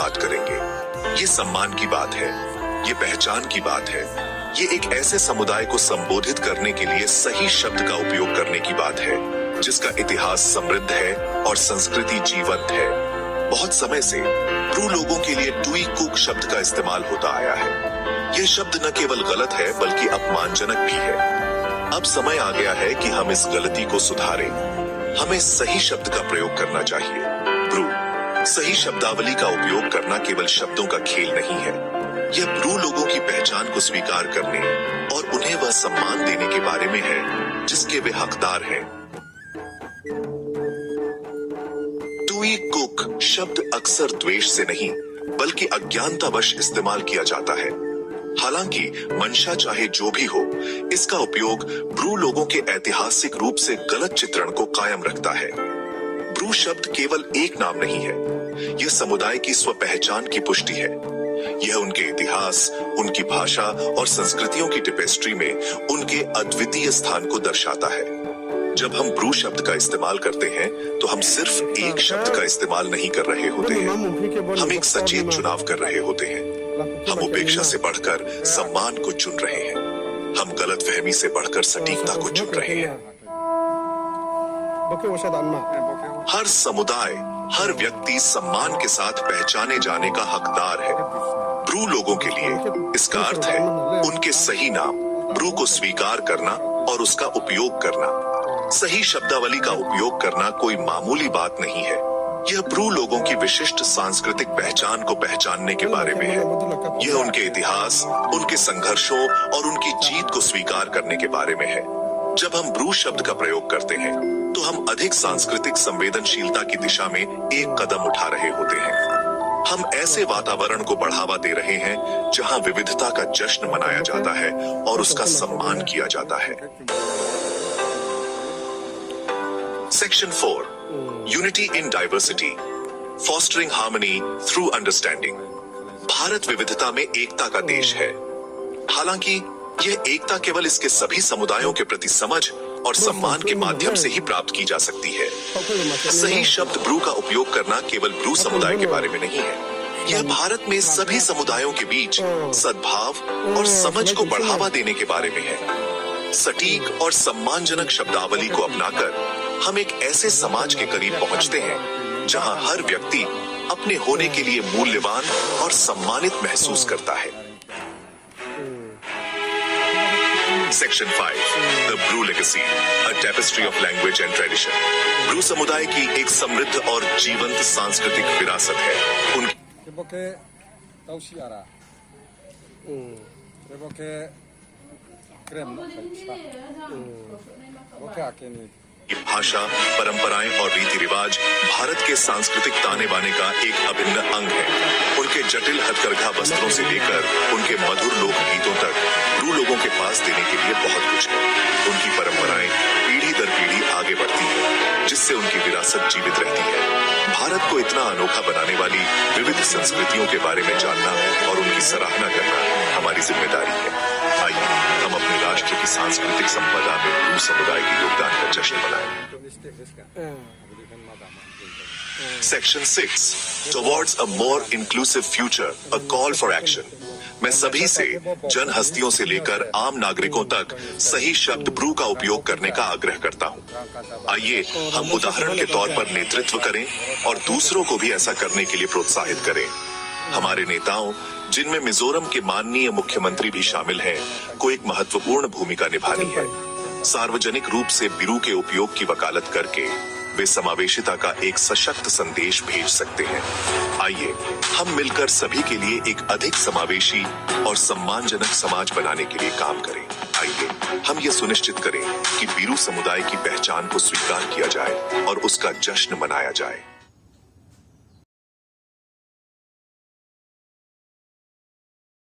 बात करेंगे। ये सम्मान की बात है, ये पहचान की बात है, ये एक ऐसे समुदाय को संबोधित करने के लिए सही शब्द का उपयोग करने की बात है जिसका इतिहास समृद्ध है और संस्कृति जीवंत है। बहुत समय से ब्रू लोगों के लिए टुई कुक शब्द का इस्तेमाल होता आया है। यह शब्द न केवल गलत है बल्कि अपमानजनक भी है। अब समय आ गया है कि हम इस गलती को सुधारें। हमें सही शब्द का प्रयोग करना चाहिए। ब्रू सही शब्दावली का उपयोग करना केवल शब्दों का खेल नहीं है। यह ब्रू लोगों की पहचान को स्वीकार करने और उन्हें वह सम्मान देने के बारे में है जिसके वे हकदार हैं। टुई कुक शब्द अक्सर द्वेष से नहीं बल्कि अज्ञानतावश इस्तेमाल किया जाता है। हालांकि मंशा चाहे जो भी हो, इसका उपयोग ब्रू लोगों के ऐतिहासिक रूप से गलत चित्रण को कायम रखता है। ब्रू शब्द केवल एक नाम नहीं है, यह समुदाय की स्वपहचान की पुष्टि है। यह उनके इतिहास, उनकी भाषा और संस्कृतियों की टेपेस्ट्री में उनके अद्वितीय स्थान को दर्शाता है। जब हम ब्रू शब्द का इस्तेमाल करते हैं तो हम सिर्फ एक शब्द का इस्तेमाल नहीं कर रहे होते हैं, हम एक सचेत चुनाव कर रहे होते हैं। हम उपेक्षा से बढ़कर सम्मान को चुन रहे हैं, हम गलतफहमी से बढ़कर सटीकता को चुन रहे हैं। हर समुदाय, हर व्यक्ति सम्मान के साथ पहचाने जाने का हकदार है। ब्रू लोगों के लिए इसका अर्थ है उनके सही नाम, ब्रू को स्वीकार करना और उसका उपयोग करना। सही शब्दावली का उपयोग करना कोई मामूली बात नहीं है। यह ब्रू लोगों की विशिष्ट सांस्कृतिक पहचान को पहचानने के बारे में है। यह उनके इतिहास, उनके संघर्षों और उनकी जीत को स्वीकार करने के बारे में है। जब हम ब्रू शब्द का प्रयोग करते हैं तो हम अधिक सांस्कृतिक संवेदनशीलता की दिशा में एक कदम उठा रहे होते हैं। हम ऐसे वातावरण को बढ़ावा दे रहे हैं जहां विविधता का जश्न मनाया जाता है और उसका सम्मान किया जाता है। Section 4, unity in diversity, fostering harmony through understanding. Bharat विविधता में एकता का देश है। हालांकि यह एकता केवल इसके सभी समुदायों के प्रति समझ और सम्मान के माध्यम से ही प्राप्त की जा सकती है। सही शब्द ब्रू का उपयोग करना केवल ब्रू समुदाय के बारे में नहीं है, यह भारत में सभी समुदायों के बीच सद्भाव और समझ को बढ़ावा देने के बारे में है। सटीक और सम्मानजनक शब्दावली को अपनाकर हम एक ऐसे समाज के करीब पहुंचते हैं जहां हर व्यक्ति अपने होने के लिए मूल्यवान और सम्मानित महसूस करता है। Section 5, the Bru legacy, a tapestry of language and tradition. Bru समुदाय की एक समृद्ध और जीवंत सांस्कृतिक विरासत है। भाषा, परंपराएं और रीति रिवाज भारत के सांस्कृतिक ताने बाने का एक अभिन्न अंग है। उनके जटिल हथकरघा वस्त्रों से लेकर उनके मधुर लोक गीतों तक ब्रू लोगों के पास देने के लिए बहुत कुछ है। उनकी परंपराएं पीढ़ी दर पीढ़ी आगे बढ़ती हैं, जिससे उनकी विरासत जीवित रहती है। भारत को इतना अनोखा बनाने वाली विविध संस्कृतियों के बारे में जानना और उनकी सराहना करना हमारी जिम्मेदारी है। आइए हम अपने राष्ट्र की सांस्कृतिक संपदा में ब्रू समुदाय के योगदान का जश्न मनाएं। Section 6, towards a more inclusive future, a call for action. मैं सभी से, जन हस्तियों से लेकर आम नागरिकों तक सही शब्द ब्रू का उपयोग करने का आग्रह करता हूं। आइए हम उदाहरण के तौर पर नेतृत्व करें और दूसरों को भी ऐसा करने के लिए प्रोत्साहित करें। हमारे नेताओं, जिनमें मिजोरम के माननीय मुख्यमंत्री भी शामिल हैं, को एक महत्वपूर्ण भूमिका निभानी है। सार्वजनिक रूप से ब्रू के उपयोग की वकालत करके वे समावेशिता का एक सशक्त संदेश भेज सकते हैं। आइए हम मिलकर सभी के लिए एक अधिक समावेशी और सम्मानजनक समाज बनाने के लिए काम करें। आइए हम ये सुनिश्चित करें कि ब्रू समुदाय की पहचान को स्वीकार किया जाए और उसका जश्न मनाया जाए।